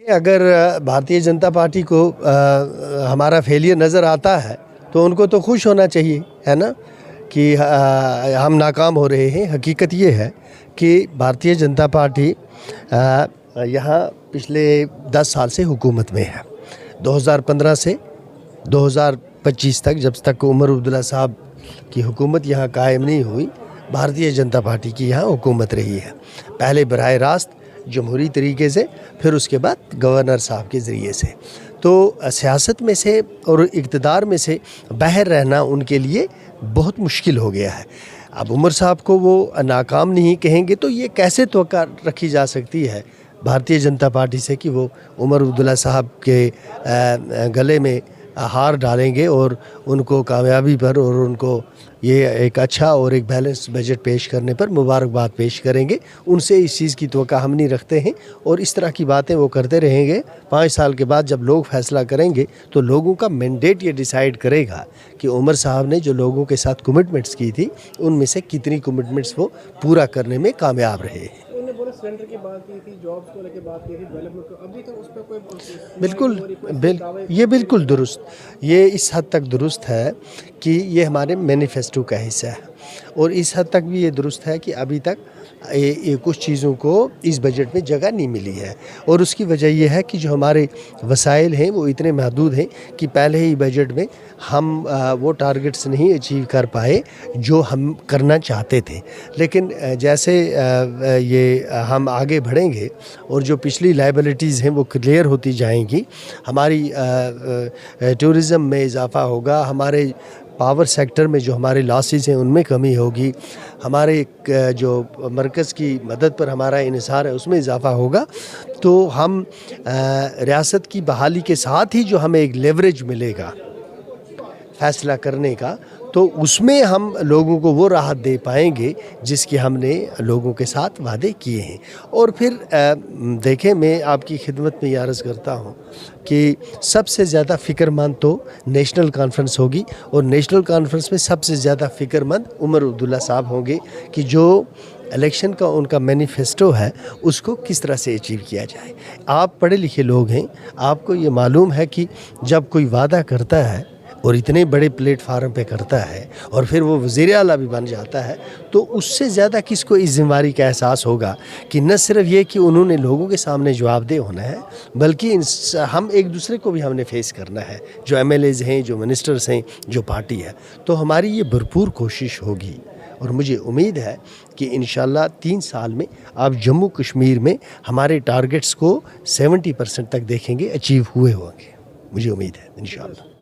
अगर भारतीय जनता पार्टी को हमारा फेलियर नज़र आता है तो उनको तो खुश होना चाहिए, है ना, कि हम नाकाम हो रहे हैं। हकीकत ये है कि भारतीय जनता पार्टी यहाँ पिछले 10 साल से हुकूमत में है। 2015 से 2025 तक, जब तक उमर अब्दुल्ला साहब की हुकूमत यहाँ कायम नहीं हुई, भारतीय जनता पार्टी की यहाँ हुकूमत रही है। पहले बराह रास्त जमहूरी तरीके से, फिर उसके बाद गवर्नर साहब के ज़रिए से। तो सियासत में से और इक़्तिदार में से बाहर रहना उनके लिए बहुत मुश्किल हो गया है। अब उमर साहब को वो नाकाम नहीं कहेंगे तो ये कैसे तवक्का रखी जा सकती है भारतीय जनता पार्टी से कि वो उमर अब्दुल्ला साहब के गले में हार डालेंगे और उनको कामयाबी पर और उनको ये एक अच्छा और एक बैलेंस बजट पेश करने पर मुबारकबाद पेश करेंगे। उनसे इस चीज़ की तवक्का हम नहीं रखते हैं और इस तरह की बातें वो करते रहेंगे। 5 साल के बाद जब लोग फैसला करेंगे तो लोगों का मैंडेट ये डिसाइड करेगा कि उमर साहब ने जो लोगों के साथ कमिटमेंट्स की थी उनमें से कितनी कमिटमेंट्स वो पूरा करने में कामयाब रहे। सिलेंडर की बात की थी, जॉब्स को लेकर बात की थी, डेवलपमेंट को, अभी तक उस पर कोई ये बिल्कुल दुरुस्त, ये इस हद तक दुरुस्त है कि ये हमारे मैनिफेस्टो का हिस्सा है और इस हद तक भी ये दुरुस्त है कि अभी तक ये कुछ चीज़ों को इस बजट में जगह नहीं मिली है और उसकी वजह यह है कि जो हमारे वसाइल हैं वो इतने महदूद हैं कि पहले ही बजट में हम वो टारगेट्स नहीं अचीव कर पाए जो हम करना चाहते थे। लेकिन जैसे ये हम आगे बढ़ेंगे और जो पिछली लायबिलिटीज़ हैं वो क्लियर होती जाएंगी, हमारी टूरिज़म में इजाफ़ा होगा, हमारे पावर सेक्टर में जो हमारे लॉसेस हैं उनमें कमी होगी, हमारे जो मरकज़ की मदद पर हमारा इन्हिसार है उसमें इजाफ़ा होगा। तो हम रियासत की बहाली के साथ ही जो हमें एक लेवरेज मिलेगा फ़ैसला करने का, तो उसमें हम लोगों को वो राहत दे पाएंगे जिसकी हमने लोगों के साथ वादे किए हैं। और फिर देखें, मैं आपकी खिदमत में ये अर्ज़ करता हूँ कि सबसे ज़्यादा फ़िक्रमंद तो नेशनल कॉन्फ्रेंस होगी और नेशनल कॉन्फ्रेंस में सबसे ज़्यादा फ़िक्रमंद उमर अब्दुल्ला साहब होंगे कि जो इलेक्शन का उनका मैनिफेस्टो है उसको किस तरह से अचीव किया जाए। आप पढ़े लिखे लोग हैं, आपको ये मालूम है कि जब कोई वादा करता है और इतने बड़े प्लेटफार्म पे करता है और फिर वो वज़ीर आला भी बन जाता है तो उससे ज़्यादा किसको इस ज़िम्मेदारी का एहसास होगा कि न सिर्फ ये कि उन्होंने लोगों के सामने जवाबदेह होना है बल्कि हम एक दूसरे को भी हमने फेस करना है, जो MLAs हैं, जो मिनिस्टर्स हैं, जो पार्टी है। तो हमारी ये भरपूर कोशिश होगी और मुझे उम्मीद है कि इंशाल्लाह 3 साल में आप जम्मू कश्मीर में हमारे टारगेट्स को 70% तक देखेंगे अचीव हुए होंगे। मुझे उम्मीद है इंशाल्लाह।